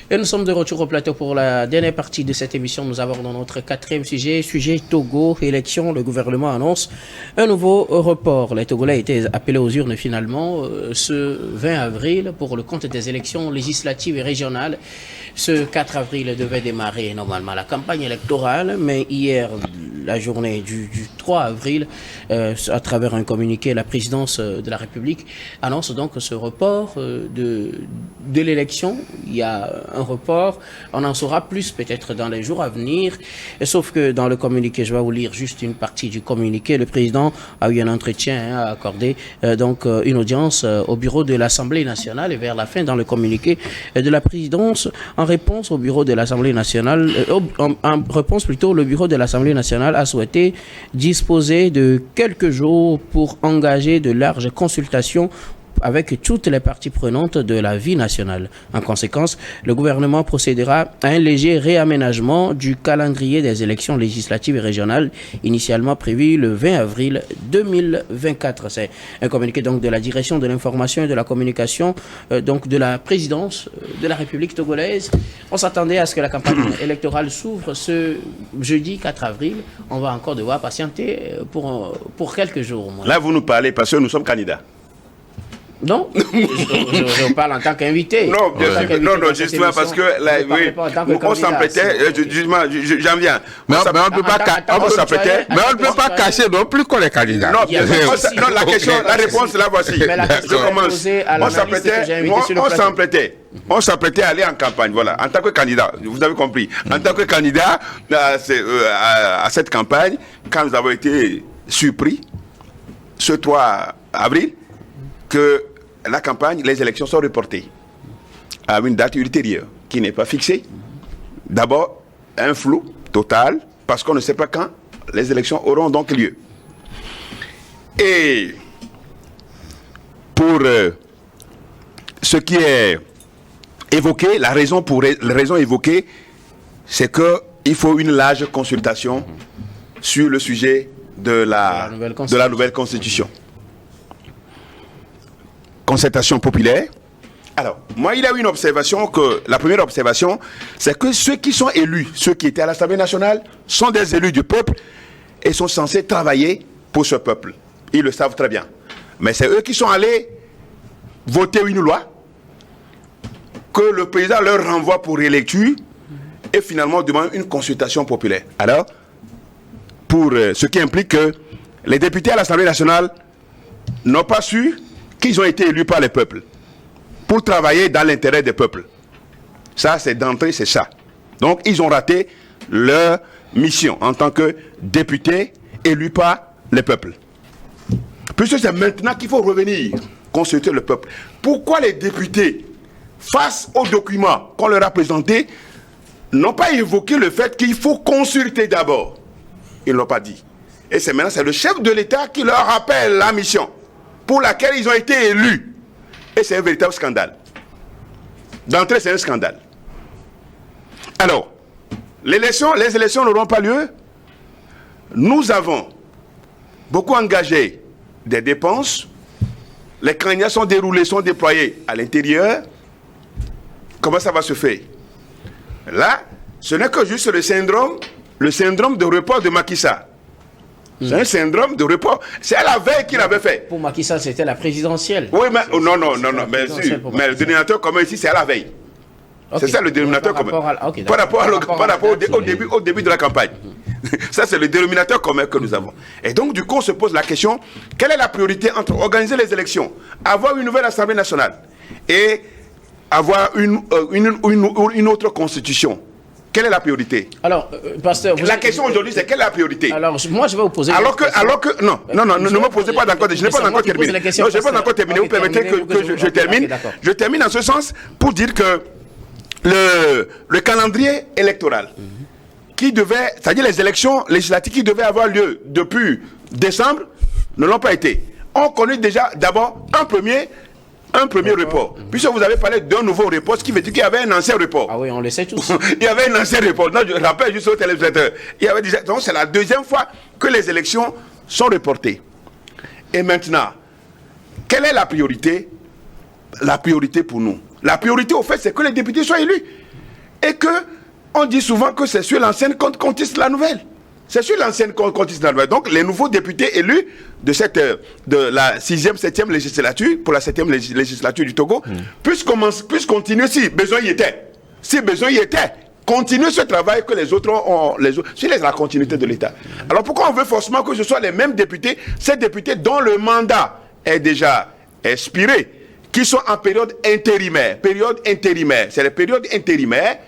Et nous sommes de retour au plateau pour la dernière partie de cette émission. Nous abordons notre quatrième sujet, Togo, élection. Le gouvernement annonce un nouveau report. Les Togolais étaient appelés aux urnes finalement ce 20 avril pour le compte des élections législatives et régionales. Ce 4 avril devait démarrer normalement la campagne électorale, mais hier, la journée du 3 avril, à travers un communiqué, la présidence de la République annonce donc ce report de l'élection. Il y a un report, on en saura plus peut-être dans les jours à venir, sauf que dans le communiqué, je vais vous lire juste une partie du communiqué, le président a eu un entretien à accorder donc une audience au bureau de l'Assemblée nationale, et vers la fin dans le communiqué de la présidence, en réponse au bureau de l'Assemblée nationale, en réponse plutôt, le bureau de l'Assemblée nationale a souhaité disposer de quelques jours pour engager de larges consultations avec toutes les parties prenantes de la vie nationale. En conséquence, le gouvernement procédera à un léger réaménagement du calendrier des élections législatives et régionales, initialement prévu le 20 avril 2024. C'est un communiqué donc de la direction de l'information et de la communication, donc de la présidence de la République togolaise. On s'attendait à ce que la campagne électorale s'ouvre ce jeudi 4 avril. On va encore devoir patienter pour quelques jours. Là, vous nous parlez parce que nous sommes candidats. Non, je parle en tant qu'invité. Non, bien sûr. Non, justement, parce que là, oui, on s'embêtait, j'en viens. Mais on ne peut pas cacher non plus qu'on est candidat. Non, la question, la réponse, là, voici. Je commence. On s'apprêtait à aller en campagne, voilà, en tant que candidat, vous avez compris. En tant que candidat à cette campagne, quand nous avons été surpris, ce 3 avril, que la campagne, les élections sont reportées à une date ultérieure qui n'est pas fixée. D'abord, un flou total, parce qu'on ne sait pas quand les élections auront donc lieu. Et pour ce qui est évoqué, la raison évoquée, c'est qu'il faut une large consultation sur le sujet de la nouvelle constitution. Concertation populaire. Alors, moi, il y a une observation la première observation, c'est que ceux qui sont élus, ceux qui étaient à l'Assemblée nationale, sont des élus du peuple et sont censés travailler pour ce peuple. Ils le savent très bien. Mais c'est eux qui sont allés voter une loi que le président leur renvoie pour réélecture et finalement demande une consultation populaire. Alors, pour ce qui implique que les députés à l'Assemblée nationale n'ont pas su qu'ils ont été élus par les peuples pour travailler dans l'intérêt des peuples. Ça, c'est d'entrée, c'est ça. Donc, ils ont raté leur mission en tant que députés élus par les peuples. Puisque c'est maintenant qu'il faut revenir consulter le peuple. Pourquoi les députés, face aux documents qu'on leur a présentés, n'ont pas évoqué le fait qu'il faut consulter d'abord? Ils ne l'ont pas dit. Et c'est maintenant, c'est le chef de l'État qui leur rappelle la mission pour laquelle ils ont été élus. Et c'est un véritable scandale. D'entrée, c'est un scandale. Alors, les élections n'auront pas lieu. Nous avons beaucoup engagé des dépenses. Les candidats sont déroulés, sont déployés à l'intérieur. Comment ça va se faire? Là, ce n'est que juste le syndrome de report de Macky Sall. C'est un syndrome de report. C'est à la veille qu'il avait fait. Pour Macky Sall, c'était la présidentielle. Oui, mais non, mais le dénominateur commun ici, c'est à la veille. Okay. C'est ça le dénominateur commun. Par rapport au début de la campagne. Ça, c'est le dénominateur commun que nous avons. Et donc, du coup, on se pose la question, quelle est la priorité entre organiser les élections, avoir une nouvelle Assemblée nationale et avoir une autre constitution? Quelle est la priorité? Alors, pasteur, la question aujourd'hui, c'est quelle est la priorité? Alors, moi, je vais vous poser. Ne me posez pas encore. Je n'ai pas encore terminé. Non, je n'ai pas encore terminé. Vous permettez que je termine. Je termine en ce sens pour dire que le calendrier électoral qui devait, c'est-à-dire les élections législatives qui devaient avoir lieu depuis décembre, ne l'ont pas été. On connaît déjà d'abord un premier report. Puisque vous avez parlé d'un nouveau report, ce qui veut dire qu'il y avait un ancien report. Ah oui, on le sait tous. Il y avait un ancien report. Non, je rappelle juste aux téléspectateurs. Donc c'est la deuxième fois que les élections sont reportées. Et maintenant, quelle est la priorité? La priorité pour nous, La priorité, au fait, c'est que les députés soient élus. Et que, on dit souvent que c'est sur l'ancienne qu'on conteste la nouvelle. C'est sur l'ancienne qu'on conteste la nouvelle. Donc, les nouveaux députés élus de la 6e, 7e législature, pour la 7e législature du Togo, puissent continuer si besoin y était. Si besoin y était. Continuer ce travail que les autres ont, c'est la continuité de l'État. Alors pourquoi on veut forcément que ce soit les mêmes députés, ces députés dont le mandat est déjà expiré, qui sont en période intérimaire. C'est la période intérimaire.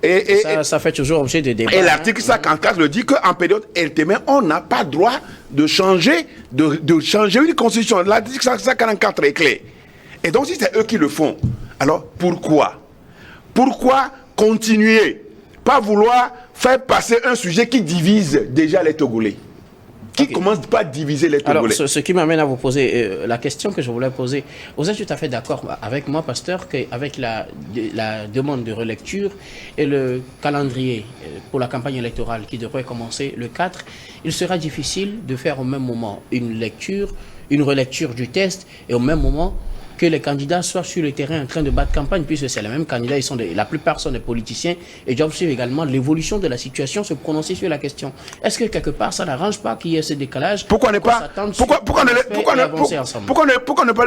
Et ça fait toujours objet de débat. Et l'article 54 le dit qu'en période intérimaire, on n'a pas droit de changer une constitution. L'article 54 est clair. Et donc si c'est eux qui le font, alors pourquoi continuer, pas vouloir faire passer un sujet qui divise déjà les Togolais, qui commence pas à diviser les Togolais. Alors, ce qui m'amène à vous poser la question que je voulais poser. Vous êtes tout à fait d'accord avec moi, pasteur, qu'avec la demande de relecture et le calendrier pour la campagne électorale qui devrait commencer le 4, il sera difficile de faire au même moment une relecture du test et au même moment que les candidats soient sur le terrain en train de battre campagne, puisque c'est les mêmes candidats, la plupart sont des politiciens, et doivent suivre également l'évolution de la situation, se prononcer sur la question. Est-ce que quelque part, ça n'arrange pas qu'il y ait ce décalage? Pourquoi ne pas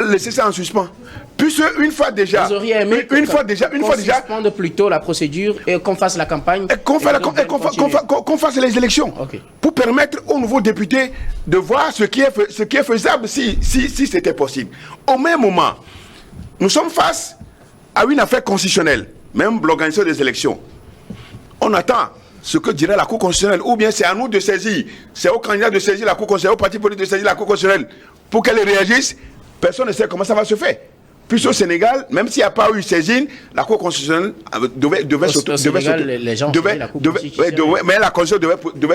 laisser ça en suspens? Puisque une fois déjà, suspendre plutôt la procédure et qu'on fasse la campagne, et qu'on fasse les élections, pour permettre aux nouveaux députés de voir ce qui est faisable si c'était possible. Au même moment, nous sommes face à une affaire constitutionnelle, même l'organisation des élections. On attend ce que dirait la Cour constitutionnelle, ou bien c'est à nous de saisir, c'est aux candidats de saisir la Cour constitutionnelle, aux partis politiques de saisir la Cour constitutionnelle, pour qu'elle réagisse. Personne ne sait comment ça va se faire. Puis au Sénégal, même s'il n'y a pas eu saisine, la Cour constitutionnelle devait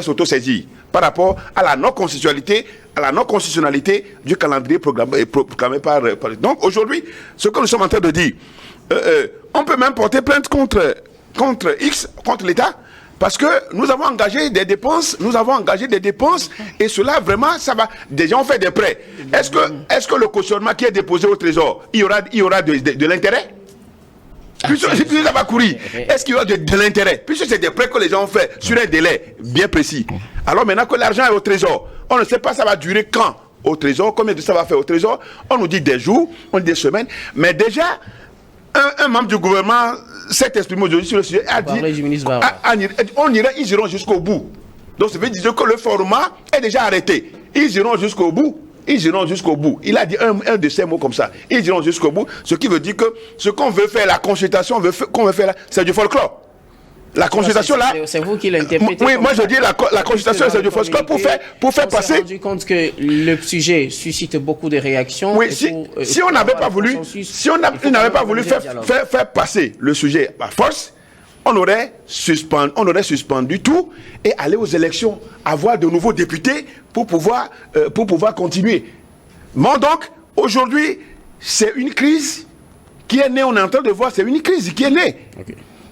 s'auto-saisir par rapport à la non-constitutionnalité du calendrier proclamé par. Donc aujourd'hui, ce que nous sommes en train de dire, on peut même porter plainte contre l'État, parce que nous avons engagé des dépenses, et cela vraiment, ça va. Déjà, on fait des prêts. Est-ce que le cautionnement qui est déposé au Trésor, il y aura de l'intérêt? Puisque ça va courir, est-ce qu'il y aura de l'intérêt? Puisque c'est des prêts que les gens ont fait sur un délai bien précis. Alors maintenant que l'argent est au Trésor, on ne sait pas ça va durer quand au Trésor, combien de ça va faire au Trésor. On nous dit des jours, on dit des semaines, mais déjà, un membre du gouvernement s'est exprimé aujourd'hui sur le sujet, a dit ils iront jusqu'au bout. Donc ça veut dire que le format est déjà arrêté. Ils iront jusqu'au bout. Il a dit un de ces mots comme ça. Ils iront jusqu'au bout. Ce qui veut dire que ce qu'on veut faire, la consultation qu'on veut faire là, c'est du folklore. La consultation là. C'est vous qui l'interprétez. Oui, moi je dis la consultation c'est du folklore pour faire passer. On s'est rendu compte que le sujet suscite beaucoup de réactions. Oui, si on n'avait pas voulu, faire passer le sujet à force, on aurait suspendu tout et aller aux élections, avoir de nouveaux députés pour pouvoir continuer. Bon, donc, aujourd'hui, c'est une crise qui est née, on est en train de voir, c'est une crise qui est née.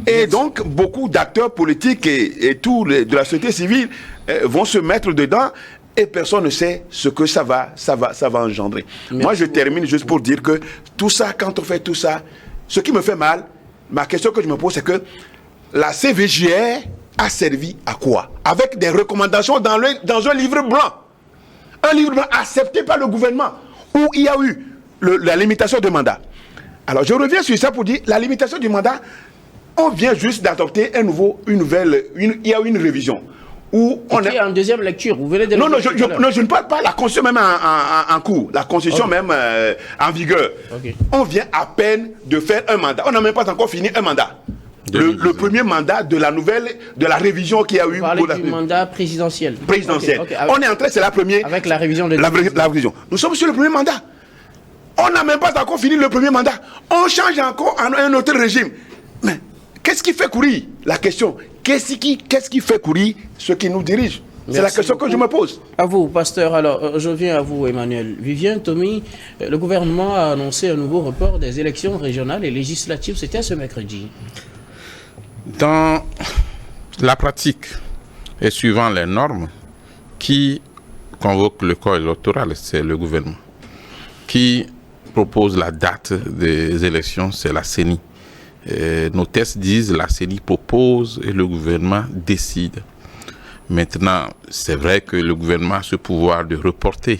Et donc, beaucoup d'acteurs politiques et tout de la société civile vont se mettre dedans et personne ne sait ce que ça va engendrer. Moi, je termine juste pour dire que tout ça, quand on fait tout ça, ce qui me fait mal, ma question que je me pose, c'est que la CVJR a servi à quoi? Avec des recommandations dans un livre blanc. Un livre blanc accepté par le gouvernement, où il y a eu la limitation de mandat. Alors, je reviens sur ça pour dire, la limitation du mandat, on vient juste d'adopter il y a une révision. Où on est en deuxième lecture, vous venez de... Non, je ne parle pas de la Constitution même en cours, la Constitution même en vigueur. On vient à peine de faire un mandat. On n'a même pas encore fini un mandat. Le premier mandat de la révision qu'il y a eu. Vous parlez du mandat présidentiel. On est entré, c'est la première. Avec la révision de la révision. Nous sommes sur le premier mandat. On n'a même pas encore fini le premier mandat. On change encore en un autre régime. Mais qu'est-ce qui fait courir la question? Qu'est-ce qui fait courir ce qui nous dirige? C'est la question que je me pose. À vous, pasteur. Alors, je viens à vous, Emmanuel. Vivien, Tommy, le gouvernement a annoncé un nouveau report des élections régionales et législatives. C'était ce mercredi. Dans la pratique et suivant les normes, qui convoque le corps électoral, c'est le gouvernement. Qui propose la date des élections, c'est la CENI. Nos tests disent la CENI propose et le gouvernement décide. Maintenant, c'est vrai que le gouvernement a ce pouvoir de reporter.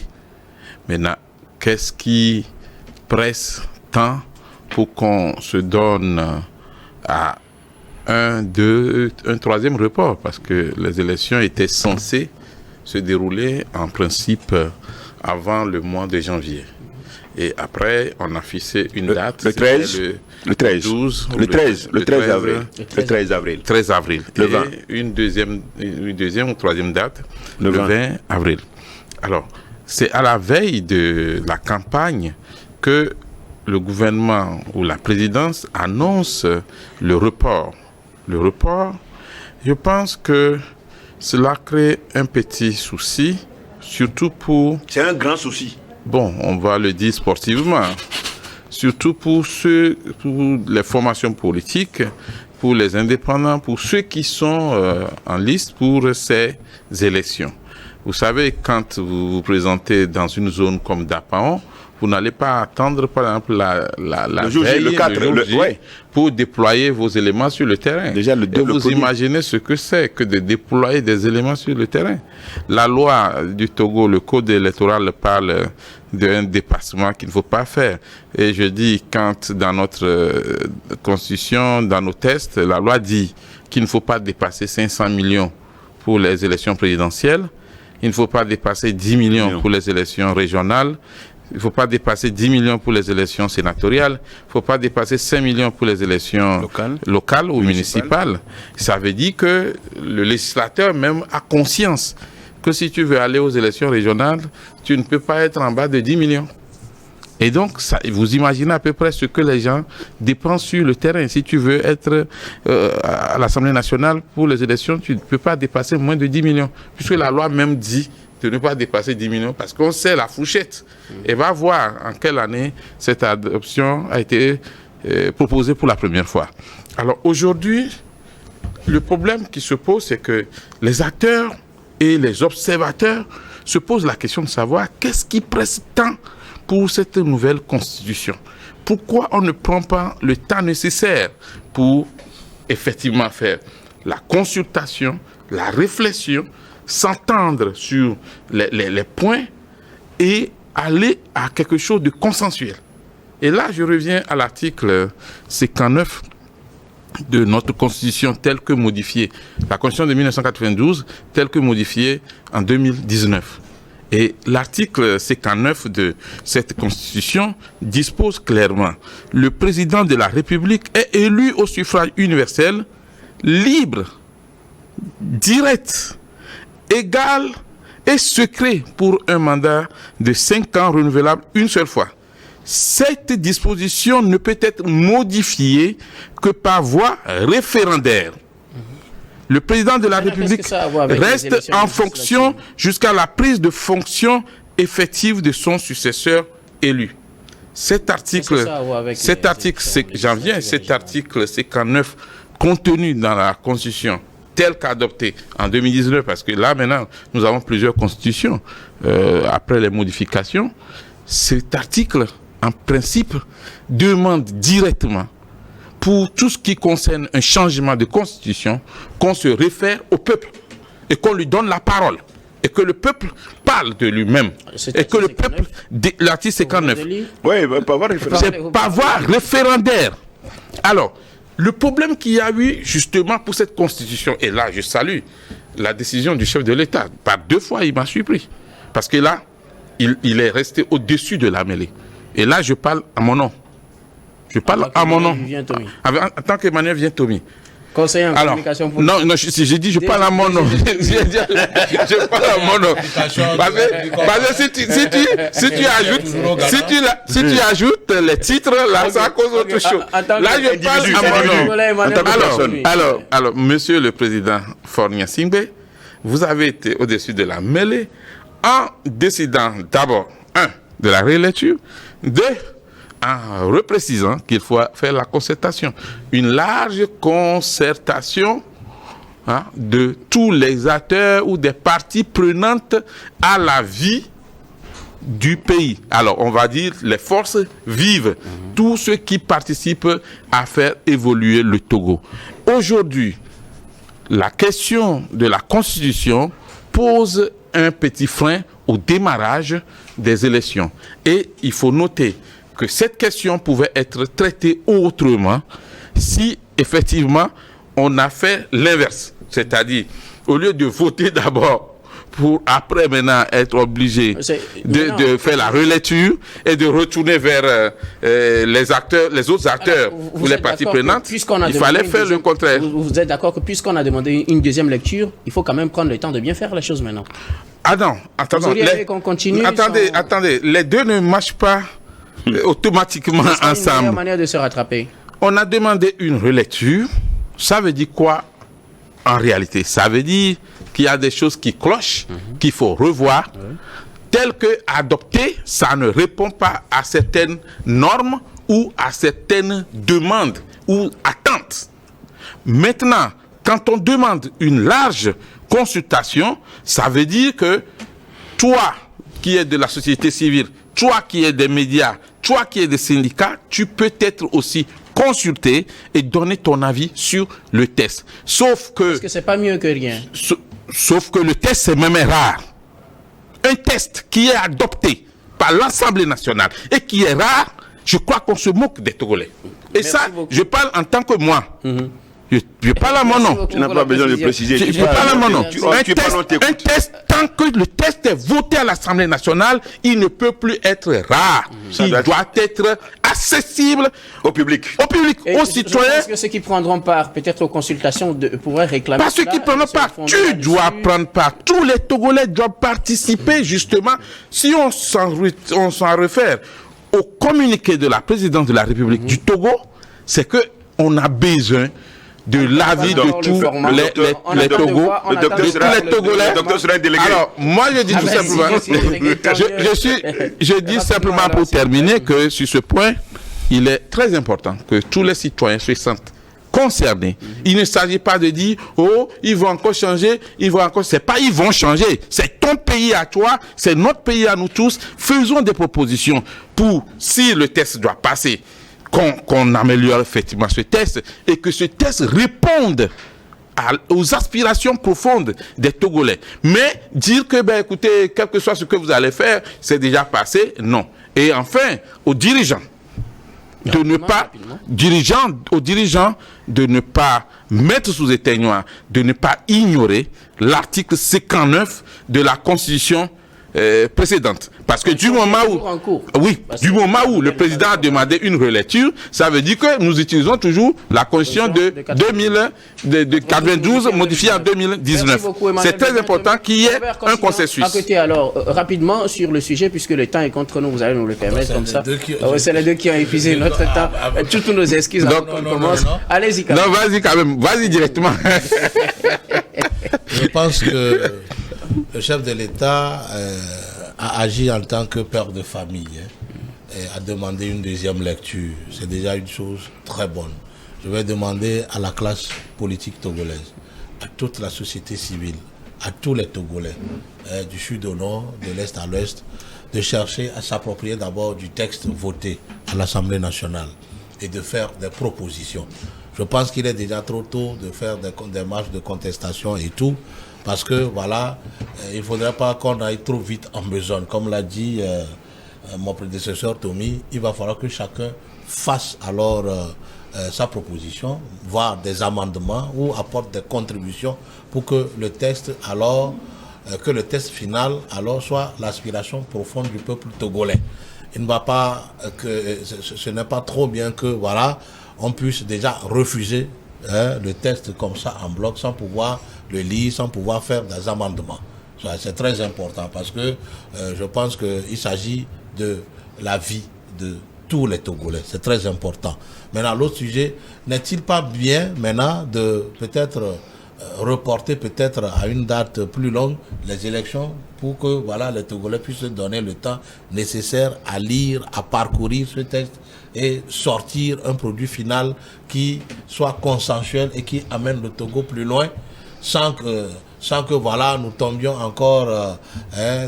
Maintenant, qu'est-ce qui presse tant pour qu'on se donne à un troisième report? Parce que les élections étaient censées se dérouler en principe avant le mois de janvier. Et après, on a fixé une date. Le 13, le 13 avril. Le 13 avril. 13 avril. Le 20. Et une deuxième ou troisième date, le 20 avril. Alors, c'est à la veille de la campagne que le gouvernement ou la présidence annonce le report. Le report, je pense que cela crée un petit souci, surtout pour... C'est un grand souci. Bon, on va le dire sportivement, surtout pour les formations politiques, pour les indépendants, pour ceux qui sont en liste pour ces élections. Vous savez, quand vous vous présentez dans une zone comme Dapaon, vous n'allez pas attendre, par exemple, la veille, le 4, le jour J, pour déployer vos éléments sur le terrain. Déjà, vous imaginez ce que c'est que de déployer des éléments sur le terrain. La loi du Togo, le code électoral parle d'un dépassement qu'il ne faut pas faire. Et je dis, quand dans notre constitution, dans nos tests, la loi dit qu'il ne faut pas dépasser 500 millions pour les élections présidentielles, il ne faut pas dépasser 10 millions pour les élections régionales, il ne faut pas dépasser 10 millions pour les élections sénatoriales. Il ne faut pas dépasser 5 millions pour les élections locales ou municipales. Ça veut dire que le législateur même a conscience que si tu veux aller aux élections régionales, tu ne peux pas être en bas de 10 millions. Et donc, ça, vous imaginez à peu près ce que les gens dépensent sur le terrain. Si tu veux être à l'Assemblée nationale pour les élections, tu ne peux pas dépasser moins de 10 millions. Puisque la loi même dit de ne pas dépasser 10 millions parce qu'on sait la fourchette. Et va voir en quelle année cette adoption a été proposée pour la première fois. Alors aujourd'hui, le problème qui se pose, c'est que les acteurs et les observateurs se posent la question de savoir qu'est-ce qui presse tant pour cette nouvelle constitution. Pourquoi on ne prend pas le temps nécessaire pour effectivement faire la consultation, la réflexion, s'entendre sur les points et aller à quelque chose de consensuel. Et là, je reviens à l'article 59 de notre Constitution telle que modifiée, la Constitution de 1992 telle que modifiée en 2019. Et l'article 59 de cette Constitution dispose clairement: le président de la République est élu au suffrage universel, libre, direct, égal et secret pour un mandat de 5 ans renouvelable une seule fois. Cette disposition ne peut être modifiée que par voie référendaire. Le président de la République reste en fonction jusqu'à la prise de fonction effective de son successeur élu. Cet article, j'en viens, cet article 59 contenu dans la Constitution tel qu'adopté en 2019, parce que là maintenant nous avons plusieurs constitutions après les modifications, cet article en principe demande directement, pour tout ce qui concerne un changement de constitution, qu'on se réfère au peuple et qu'on lui donne la parole et que le peuple parle de lui-même et que le peuple, l'article 59, c'est par voie référendaire. Alors, le problème qu'il y a eu justement pour cette constitution, et là je salue la décision du chef de l'État, par 2 fois il m'a surpris, parce que là, il est resté au-dessus de la mêlée. Et là je parle à mon nom. Je parle à mon nom. En tant qu'Emmanuel Viens-Thomi. Conseiller en communication politique. Non, j'ai dit je parle à mon nom. Je parle à mon nom. Parce que si tu ajoutes les titres, là, ça cause autre chose. Là, je parle à mon nom. Alors, monsieur le président Faure Gnassingbé, vous avez été au-dessus de la mêlée en décidant d'abord, 1, de la réélecture, 2, en reprécisant qu'il faut faire la concertation. Une large concertation de tous les acteurs ou des parties prenantes à la vie du pays. Alors, on va dire les forces vives, tous ceux qui participent à faire évoluer le Togo. Aujourd'hui, la question de la Constitution pose un petit frein au démarrage des élections. Et il faut noter que cette question pouvait être traitée autrement si, effectivement, on a fait l'inverse. C'est-à-dire, au lieu de voter d'abord pour après maintenant être obligé de faire la relecture et de retourner vers les autres acteurs ou les parties prenantes, il fallait faire le contraire. Vous êtes d'accord que puisqu'on a demandé une deuxième lecture, il faut quand même prendre le temps de bien faire les choses maintenant? Ah non, attendez, les deux ne marchent pas automatiquement ensemble. C'est une meilleure manière de se rattraper. On a demandé une relecture, ça veut dire quoi en réalité? Ça veut dire qu'il y a des choses qui clochent, qu'il faut revoir, telles que adopter, ça ne répond pas à certaines normes ou à certaines demandes ou attentes. Maintenant, quand on demande une large consultation, ça veut dire que toi qui es de la société civile, toi qui es des médias, toi qui es des syndicats, tu peux être aussi consulter et donner ton avis sur le test. Sauf que... Parce que c'est pas mieux que rien. Sauf que le test, c'est même rare. Un test qui est adopté par l'Assemblée nationale et qui est rare, je crois qu'on se moque des Togolais. Et merci ça, beaucoup. Je parle en tant que moi. Je parle à mon nom. Tu n'as pas besoin de préciser. Je parle à mon nom. Un test, tant que le test est voté à l'Assemblée nationale, il ne peut plus être rare. Il doit être accessible au public. Aux citoyens. Est-ce que ceux qui prendront part, peut-être aux consultations, pourraient réclamer? Pas ceux qui prendront part. Tu dois prendre part. Tous les Togolais doivent participer, justement. Si on s'en réfère au communiqué de la présidente de la République du Togo, c'est que on a besoin de l'avis de tous les Togos, de tous les Togolais. Alors, moi, je dis tout simplement, je dis simplement pour terminer que sur ce point, il est très important que tous les citoyens se sentent concernés. Il ne s'agit pas de dire, oh, ils vont encore changer, c'est pas ils vont changer, c'est ton pays à toi, c'est notre pays à nous tous. Faisons des propositions pour, si le test doit passer, qu'on améliore effectivement ce test et que ce test réponde aux aspirations profondes des Togolais. Mais dire que, ben, écoutez, quel que soit ce que vous allez faire, c'est déjà passé, non. Et enfin, aux dirigeants, de ne pas mettre sous éteignoir, de ne pas ignorer l'article 59 de la Constitution précédente. Parce que du moment où le président a demandé une relecture, ça veut dire que nous utilisons toujours la Constitution de 92 modifiée en 2019. C'est très important qu'il y ait un consensus. À côté, alors, rapidement sur le sujet, puisque le temps est contre nous, vous allez nous le permettre comme ça. C'est les deux qui ont épuisé notre temps. Toutes nos excuses. Donc, on commence. Allez-y, quand même. Non, vas-y quand même. Vas-y directement. Je pense que le chef de l'État a agi en tant que père de famille et a demandé une deuxième lecture. C'est déjà une chose très bonne. Je vais demander à la classe politique togolaise, à toute la société civile, à tous les Togolais, du sud au nord, de l'est à l'ouest, de chercher à s'approprier d'abord du texte voté à l'Assemblée nationale et de faire des propositions. Je pense qu'il est déjà trop tôt de faire des marches de contestation et tout, parce que voilà, il ne faudrait pas qu'on aille trop vite en besogne. Comme l'a dit mon prédécesseur Tommy, il va falloir que chacun fasse alors sa proposition, voire des amendements ou apporte des contributions pour que le texte alors, que le texte final alors soit l'aspiration profonde du peuple togolais. Il ne va pas que ce n'est pas trop bien que voilà, on puisse déjà refuser le texte comme ça en bloc sans pouvoir le lire, sans pouvoir faire des amendements. C'est très important parce que je pense qu'il s'agit de la vie de tous les Togolais. C'est très important. Maintenant, l'autre sujet, n'est-il pas bien maintenant de peut-être reporter peut-être à une date plus longue les élections pour que voilà, les Togolais puissent se donner le temps nécessaire à lire, à parcourir ce texte et sortir un produit final qui soit consensuel et qui amène le Togo plus loin. sans que voilà, nous tombions encore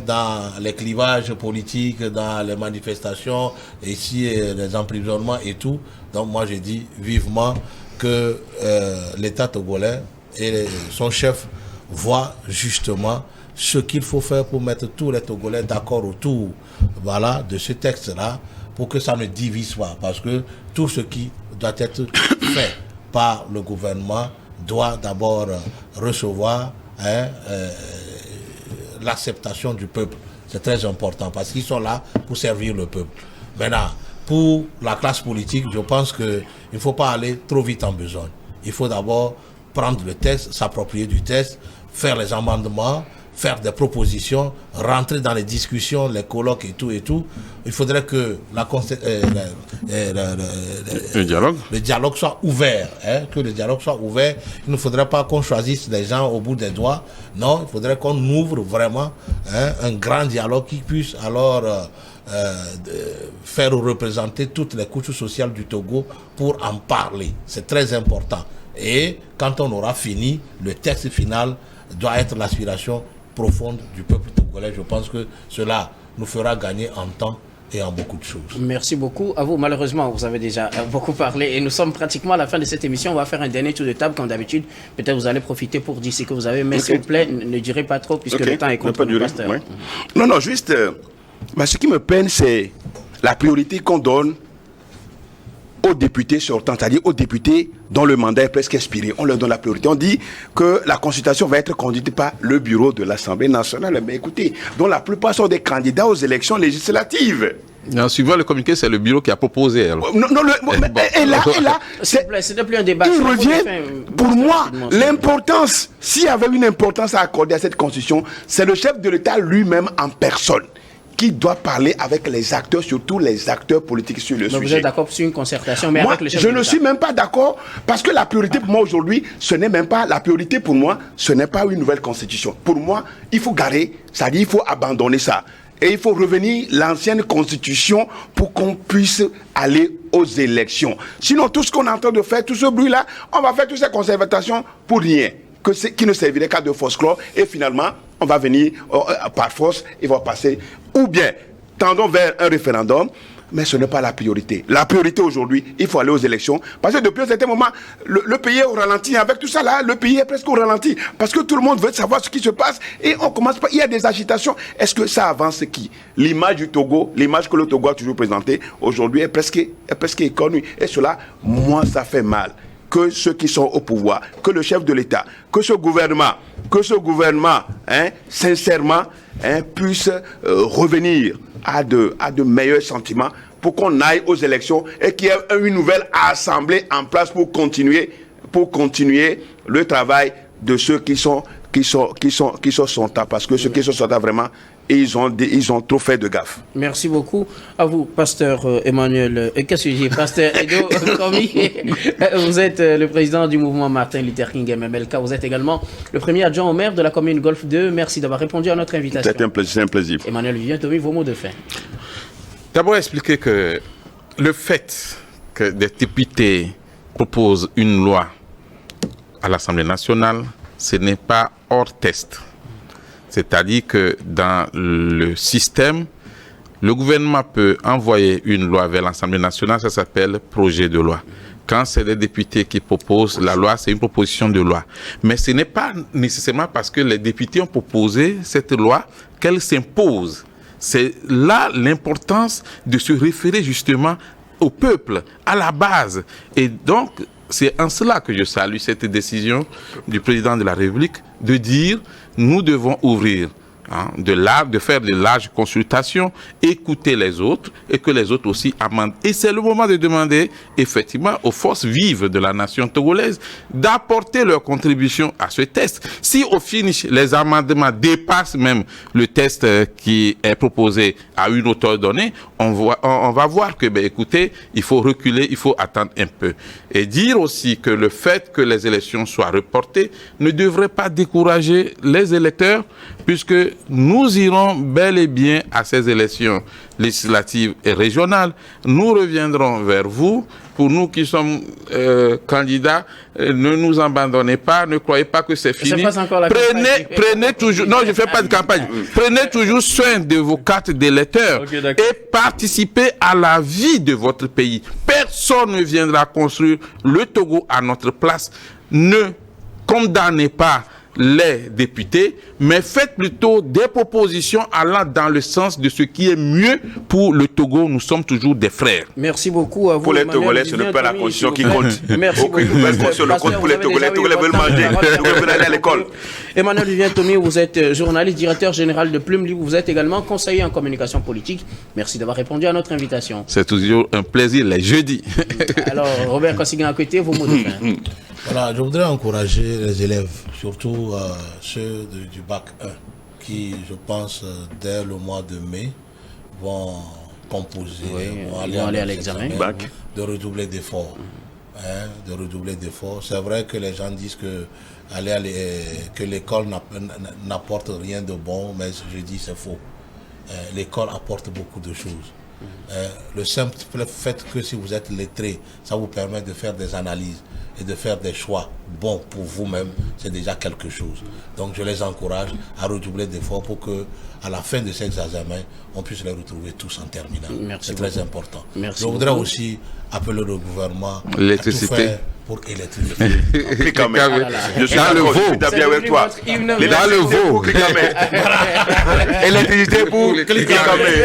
dans les clivages politiques, dans les manifestations, ici, les emprisonnements et tout. Donc moi, je dis vivement que l'État togolais et son chef voient justement ce qu'il faut faire pour mettre tous les Togolais d'accord autour, voilà, de ce texte-là, pour que ça ne divise pas. Parce que tout ce qui doit être fait par le gouvernement doit d'abord recevoir l'acceptation du peuple. C'est très important parce qu'ils sont là pour servir le peuple. Maintenant, pour la classe politique, je pense qu'il ne faut pas aller trop vite en besogne. Il faut d'abord prendre le texte, s'approprier du texte, faire les amendements, faire des propositions, rentrer dans les discussions, les colloques et tout et tout. Il faudrait que le dialogue soit ouvert, que le dialogue soit ouvert. Il ne faudrait pas qu'on choisisse les gens au bout des doigts. Non, il faudrait qu'on ouvre vraiment un grand dialogue qui puisse alors faire représenter toutes les couches sociales du Togo pour en parler. C'est très important. Et quand on aura fini, le texte final doit être l'aspiration profonde du peuple togolais. Je pense que cela nous fera gagner en temps et en beaucoup de choses. Merci beaucoup à vous. Malheureusement, vous avez déjà beaucoup parlé et nous sommes pratiquement à la fin de cette émission. On va faire un dernier tour de table comme d'habitude. Peut-être vous allez profiter pour dire ce que vous avez, mais s'il vous plaît, ne durez pas trop puisque le temps est contre nous, pasteur. Ouais. Non, juste, ce qui me peine, c'est la priorité qu'on donne aux députés sortants, c'est-à-dire aux députés dont le mandat est presque expiré. On leur donne la priorité. On dit que la consultation va être conduite par le bureau de l'Assemblée nationale. Mais écoutez, dont la plupart sont des candidats aux élections législatives. En suivant le communiqué, c'est le bureau qui a proposé. Alors. Et là, c'est plus un débat. Il revient, pour moi, l'importance, s'il y avait une importance à accorder à cette constitution, c'est le chef de l'État lui-même en personne qui doit parler avec les acteurs, surtout les acteurs politiques sur le sujet. Vous êtes d'accord sur une concertation, mais moi, avec le chef je de ne l'État. suis même pas d'accord, parce que la priorité pour moi aujourd'hui, ce n'est même pas, la priorité pour moi, ce n'est pas une nouvelle constitution. Pour moi, il faut garer, c'est-à-dire il faut abandonner ça. Et il faut revenir l'ancienne constitution pour qu'on puisse aller aux élections. Sinon, tout ce qu'on est en train de faire, tout ce bruit-là, on va faire toutes ces conservations pour rien. Qui ne servirait qu'à de folklore, et finalement, on va venir par force, il va passer. Ou bien, tendons vers un référendum, mais ce n'est pas la priorité. La priorité aujourd'hui, il faut aller aux élections, parce que depuis un certain moment, le pays est au ralenti. Avec tout ça là, le pays est presque au ralenti, parce que tout le monde veut savoir ce qui se passe, et on commence pas. Il y a des agitations. Est-ce que ça avance qui? L'image du Togo, l'image que le Togo a toujours présentée, aujourd'hui est presque écornée. Et cela, moi, ça fait mal. Que ceux qui sont au pouvoir, que le chef de l'État, que ce gouvernement, sincèrement, puisse revenir à de meilleurs sentiments pour qu'on aille aux élections et qu'il y ait une nouvelle assemblée en place pour continuer le travail de ceux qui sont soldats, parce que ceux qui sont soldats vraiment, ils ont trop fait de gaffe. Merci beaucoup à vous, pasteur Emmanuel. Qu'est-ce que je dis, pasteur Edo Komi. Vous êtes le président du mouvement Martin Luther King MMLK. Vous êtes également le premier adjoint au maire de la commune Golfe 2. Merci d'avoir répondu à notre invitation. C'est un plaisir. Emmanuel Vivien Tomi, vos mots de fin. D'abord, expliquer que le fait que des députés proposent une loi à l'Assemblée nationale, ce n'est pas hors test. C'est-à-dire que dans le système, le gouvernement peut envoyer une loi vers l'Assemblée nationale, ça s'appelle projet de loi. Quand c'est des députés qui proposent la loi, c'est une proposition de loi. Mais ce n'est pas nécessairement parce que les députés ont proposé cette loi qu'elle s'impose. C'est là l'importance de se référer justement au peuple, à la base. Et donc, c'est en cela que je salue cette décision du président de la République de dire nous devons ouvrir de faire de larges consultations, écouter les autres et que les autres aussi amendent. Et c'est le moment de demander effectivement aux forces vives de la nation togolaise d'apporter leur contribution à ce test. Si au finish les amendements dépassent même le test qui est proposé à une hauteur donnée, on va voir que, écoutez, il faut reculer, il faut attendre un peu. Et dire aussi que le fait que les élections soient reportées ne devrait pas décourager les électeurs, puisque nous irons bel et bien à ces élections législatives et régionales. Nous reviendrons vers vous. Pour nous qui sommes candidats, ne nous abandonnez pas, ne croyez pas que c'est fini. Prenez toujours, non, je ne fais pas de campagne. Prenez toujours soin de vos cartes d'électeurs et participez à la vie de votre pays. Personne ne viendra construire le Togo à notre place. Ne condamnez pas les députés, mais faites plutôt des propositions allant dans le sens de ce qui est mieux pour le Togo. Nous sommes toujours des frères. Merci beaucoup à vous. Pour les Togolais, ce n'est pas la constitution qui compte. Merci beaucoup. Le compte pour les Togolais veulent manger, veulent aller à l'école. Emmanuel Vivien-Tomi, vous êtes journaliste, directeur général de Plume Libre. Vous êtes également conseiller en communication politique. Merci d'avoir répondu à notre invitation. C'est toujours un plaisir les jeudis. Alors, Robert Kossiguen à côté, vos mots de fin. Voilà, je voudrais encourager les élèves, surtout ceux du bac 1, qui, je pense, dès le mois de mai, vont composer, vont aller à l'examen, de redoubler d'efforts. De redoubler d'efforts. C'est vrai que les gens disent que l'école n'apporte rien de bon, mais je dis c'est faux. L'école apporte beaucoup de choses. Le simple fait que si vous êtes lettré, ça vous permet de faire des analyses et de faire des choix bons pour vous-même, c'est déjà quelque chose. Donc je les encourage à redoubler d'efforts pour que, à la fin de ces examens, on puisse les retrouver tous en terminale. C'est très important. Je voudrais aussi appeler le gouvernement à tout faire pour électrifier. Je suis dans le veau. avec toi. Dans le veau. Électricité pour Cliquamé.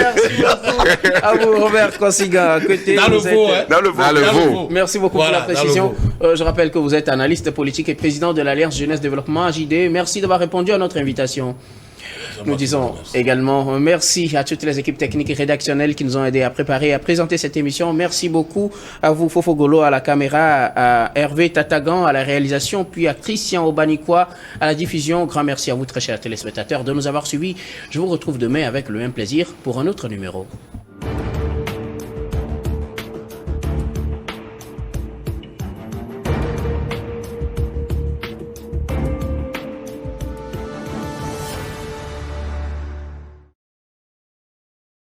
À vous, Robert Kossiguen, à côté. Dans le veau. Dans le veau. Merci beaucoup pour la précision. Je rappelle que vous êtes analyste politique et président de l'Alliance Jeunesse Développement AJD. Merci d'avoir répondu à notre invitation. Nous disons également merci à toutes les équipes techniques et rédactionnelles qui nous ont aidés à préparer et à présenter cette émission. Merci beaucoup à vous, Fofo Golo, à la caméra, à Hervé Tatagan, à la réalisation, puis à Christian Obanikwa, à la diffusion. Grand merci à vous, très chers téléspectateurs, de nous avoir suivis. Je vous retrouve demain avec le même plaisir pour un autre numéro.